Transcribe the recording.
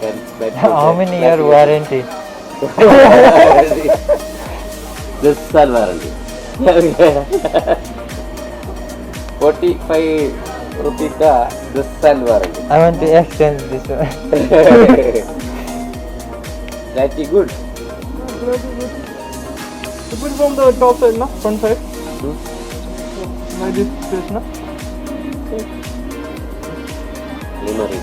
How many year warranty? This one warranty. 45 rupees this one warranty. I want to exchange this one. Pretty good. It will from the top side, no? Front side. Like this place, no? Culinary.